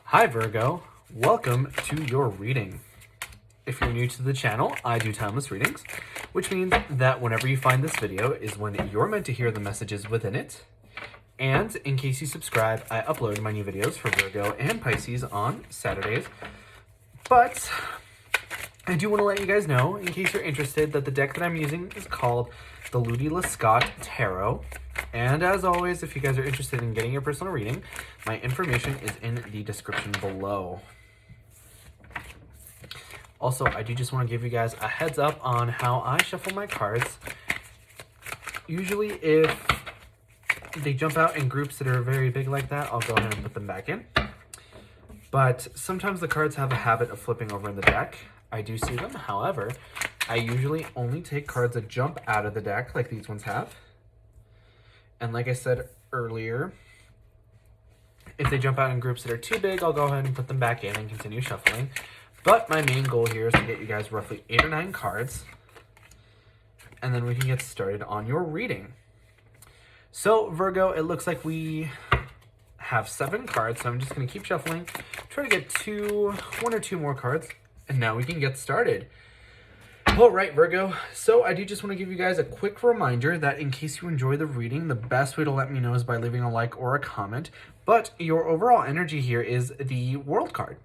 Hi Virgo, welcome to your reading. If you're new to the channel, I do timeless readings, which means that whenever you find this video is when you're meant to hear the messages within it. And in case you subscribe, I upload my new videos for Virgo and Pisces on Saturdays. But I do want to let you guys know, in case you're interested, that the deck that I'm using is called the Ludi Lescott Tarot. And as always, if you guys are interested in getting your personal reading, my information is in the description below. Also, I do just want to give you guys a heads up on how I shuffle my cards. Usually, if they jump out in groups that are very big like that, I'll go ahead and put them back in. But sometimes the cards have a habit of flipping over in the deck. I do see them. However, I usually only take cards that jump out of the deck like these ones have. And like I said earlier, if they jump out in groups that are too big, I'll go ahead and put them back in and continue shuffling. But my main goal here is to get you guys roughly 8 or 9 cards, and then we can get started on your reading. So Virgo, it looks like we have 7 cards, so I'm just going to keep shuffling, try to get 1 or 2 more cards, and now we can get started. All right, Virgo, so I do just want to give you guys a quick reminder that in case you enjoy the reading, the best way to let me know is by leaving a like or a comment. But your overall energy here is the World card,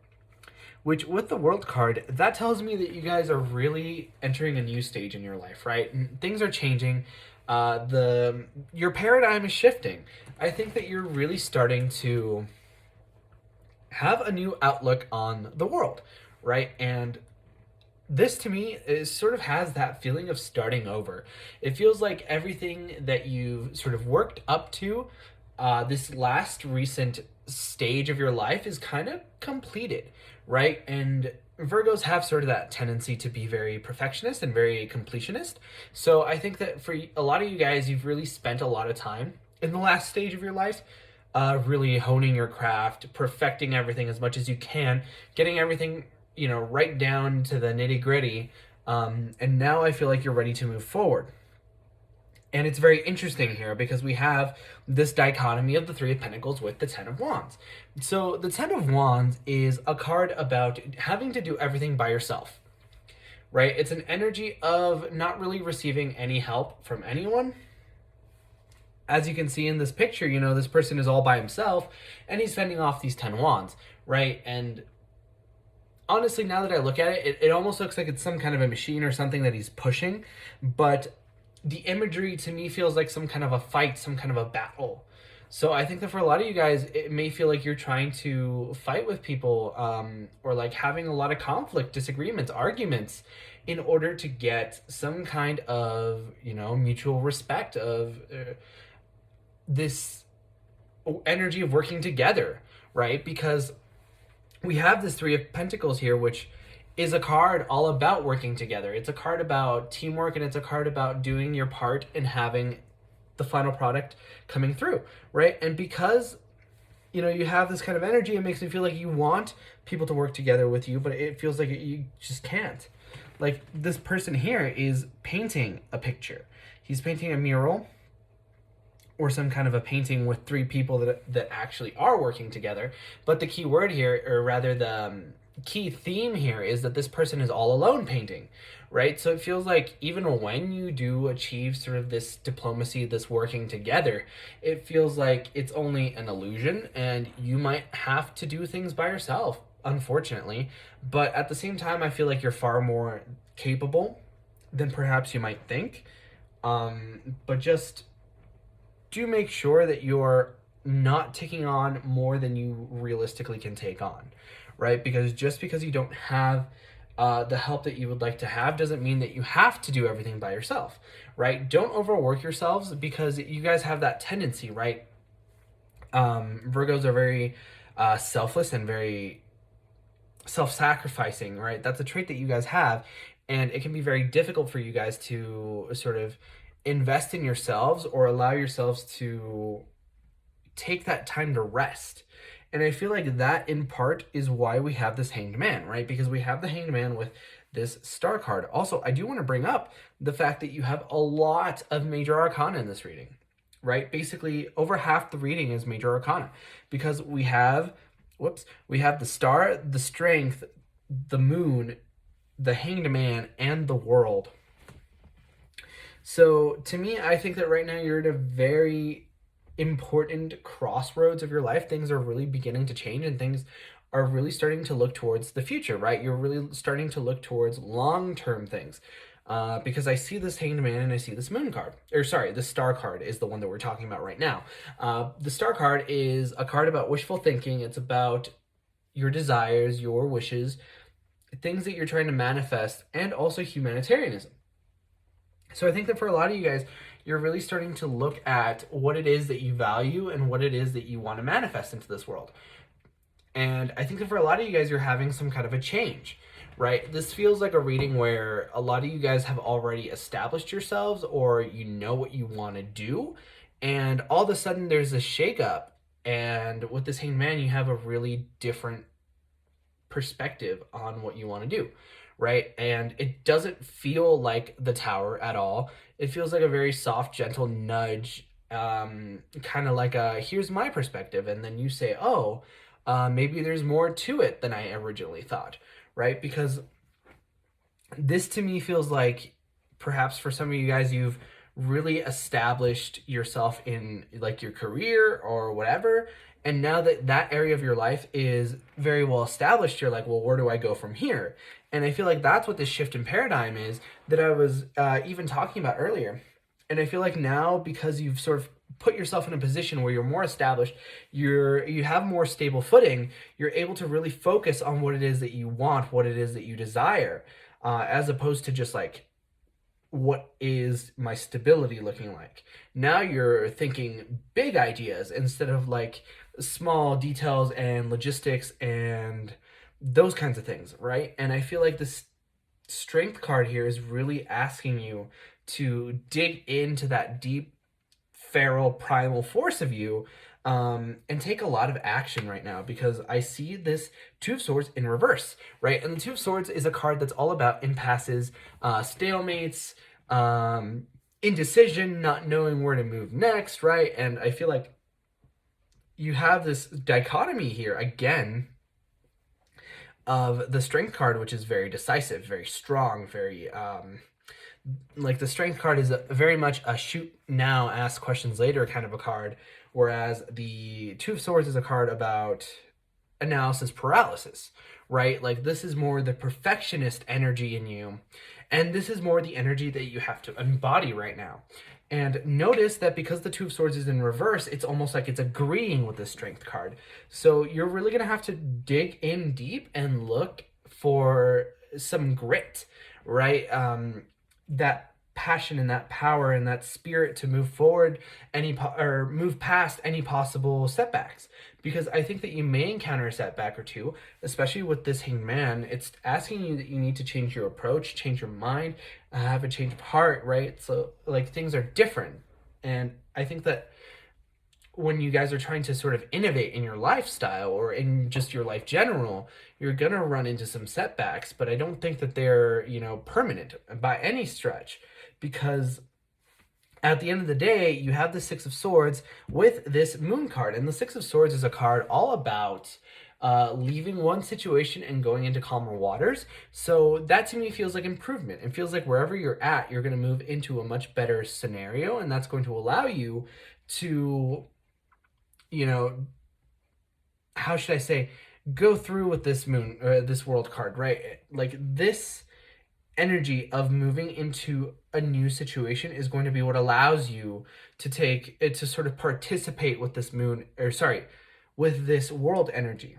which with the World card, that tells me that you guys are really entering a new stage in your life, right? And things are changing. Your paradigm is shifting. I think that you're really starting to have a new outlook on the world, right? And this to me is sort of has that feeling of starting over. It feels like everything that you've sort of worked up to this last recent stage of your life is kind of completed, right? And Virgos have sort of that tendency to be very perfectionist and very completionist. So I think that for a lot of you guys, you've really spent a lot of time in the last stage of your life really honing your craft, perfecting everything as much as you can, getting everything right down to the nitty gritty. And now I feel like you're ready to move forward. And it's very interesting here because we have this dichotomy of the Three of Pentacles with the Ten of Wands. So the Ten of Wands is a card about having to do everything by yourself, right? It's an energy of not really receiving any help from anyone. As you can see in this picture, this person is all by himself and he's fending off these 10 wands, right? And honestly, now that I look at it, it almost looks like it's some kind of a machine or something that he's pushing. But the imagery to me feels like some kind of a fight, some kind of a battle. So I think that for a lot of you guys, it may feel like you're trying to fight with people or like having a lot of conflict, disagreements, arguments in order to get some kind of, mutual respect of this energy of working together, right? Because we have this Three of Pentacles here, which is a card all about working together. It's a card about teamwork, and it's a card about doing your part and having the final product coming through, right? And because, you have this kind of energy, it makes me feel like you want people to work together with you, but it feels like you just can't. Like this person here is painting a picture. He's painting a mural or some kind of a painting with 3 people that actually are working together. But the key word here, or rather the key theme here, is that this person is all alone painting, right? So it feels like even when you do achieve sort of this diplomacy, this working together, it feels like it's only an illusion and you might have to do things by yourself, unfortunately. But at the same time, I feel like you're far more capable than perhaps you might think. But just do make sure that you're not taking on more than you realistically can take on, right? Because just because you don't have the help that you would like to have doesn't mean that you have to do everything by yourself, right? Don't overwork yourselves because you guys have that tendency, right? Virgos are very selfless and very self-sacrificing, right? That's a trait that you guys have, and it can be very difficult for you guys to sort of invest in yourselves or allow yourselves to take that time to rest. And I feel like that in part is why we have this Hanged Man, right? Because we have the Hanged Man with this Star card. Also, I do want to bring up the fact that you have a lot of major arcana in this reading, right? Basically, over half the reading is major arcana because we have we have the Star, the Strength, the Moon, the Hanged Man, and the World. So to me, I think that right now you're at a very important crossroads of your life. Things are really beginning to change, and things are really starting to look towards the future, right? You're really starting to look towards long-term things. Because I see this Hanged Man and I see this Moon card. Or sorry, the Star card is the one that we're talking about right now. The Star card is a card about wishful thinking. It's about your desires, your wishes, things that you're trying to manifest, and also humanitarianism. So I think that for a lot of you guys, you're really starting to look at what it is that you value and what it is that you want to manifest into this world. And I think that for a lot of you guys, you're having some kind of a change, right? This feels like a reading where a lot of you guys have already established yourselves, or you know what you want to do. And all of a sudden there's a shakeup. And with this Hanged Man, you have a really different perspective on what you want to do, right? And it doesn't feel like the Tower at all. It feels like a very soft, gentle nudge, kind of like a, here's my perspective. And then you say, oh, maybe there's more to it than I originally thought, right? Because this to me feels like perhaps for some of you guys, you've really established yourself in like your career or whatever. And now that that area of your life is very well established, you're like, well, where do I go from here? And I feel like that's what this shift in paradigm is that I was even talking about earlier. And I feel like now, because you've sort of put yourself in a position where you're more established, you have more stable footing, you're able to really focus on what it is that you want, what it is that you desire, as opposed to just like, what is my stability looking like? Now you're thinking big ideas instead of like small details and logistics and those kinds of things, right? And I feel like this Strength card here is really asking you to dig into that deep feral primal force of you, and take a lot of action right now, because I see this Two of Swords in reverse, right? And the Two of Swords is a card that's all about impasses, stalemates, indecision, not knowing where to move next, right? And I feel like you have this dichotomy here again of the Strength card, which is very decisive, very strong, very like the Strength card is very much a shoot now, ask questions later kind of a card, whereas the Two of Swords is a card about analysis paralysis, right? Like this is more the perfectionist energy in you, and this is more the energy that you have to embody right now. And notice that because the Two of Swords is in reverse, it's almost like it's agreeing with the Strength card. So you're really going to have to dig in deep and look for some grit, right? That passion and that power and that spirit to move forward or move past any possible setbacks. Because I think that you may encounter a setback or two, especially with this Hanged Man. It's asking you that you need to change your approach, change your mind, have a change of heart, right? So like things are different. And I think that when you guys are trying to sort of innovate in your lifestyle or in just your life general, you're going to run into some setbacks, but I don't think that they're, permanent by any stretch, because at the end of the day, you have the Six of Swords with this Moon card. And the Six of Swords is a card all about leaving one situation and going into calmer waters. So that to me feels like improvement. It feels like wherever you're at, you're going to move into a much better scenario. And that's going to allow you to, how should I say, go through with this this World card, right? Like this energy of moving into a new situation is going to be what allows you to take it to sort of participate with this with this World energy.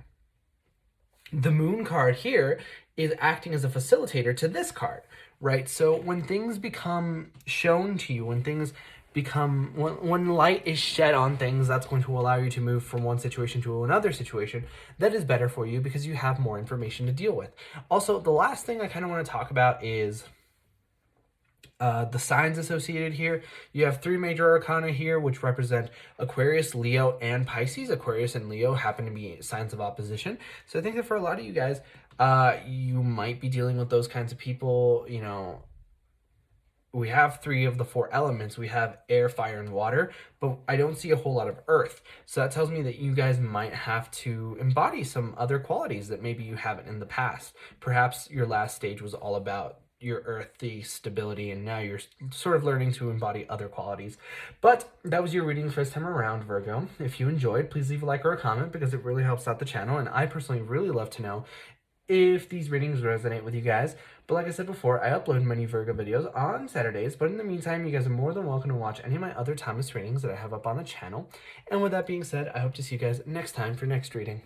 The Moon card here is acting as a facilitator to this card, right? So when things become shown to you, when light is shed on things, that's going to allow you to move from one situation to another situation that is better for you because you have more information to deal with. Also, the last thing I kind of want to talk about is the signs associated here. You have 3 major arcana here, which represent Aquarius, Leo, and Pisces. Aquarius and Leo happen to be signs of opposition. So I think that for a lot of you guys, you might be dealing with those kinds of people, we have 3 of the 4 elements. We have air, fire, and water, but I don't see a whole lot of earth. So that tells me that you guys might have to embody some other qualities that maybe you haven't in the past. Perhaps your last stage was all about your earthy stability, and now you're sort of learning to embody other qualities. But that was your reading the first time around, Virgo. If you enjoyed, please leave a like or a comment because it really helps out the channel, and I personally really love to know if these readings resonate with you guys. But like I said before, I upload many Virgo videos on Saturdays, but in the meantime, you guys are more than welcome to watch any of my other timeless readings that I have up on the channel. And with that being said, I hope to see you guys next time for next reading.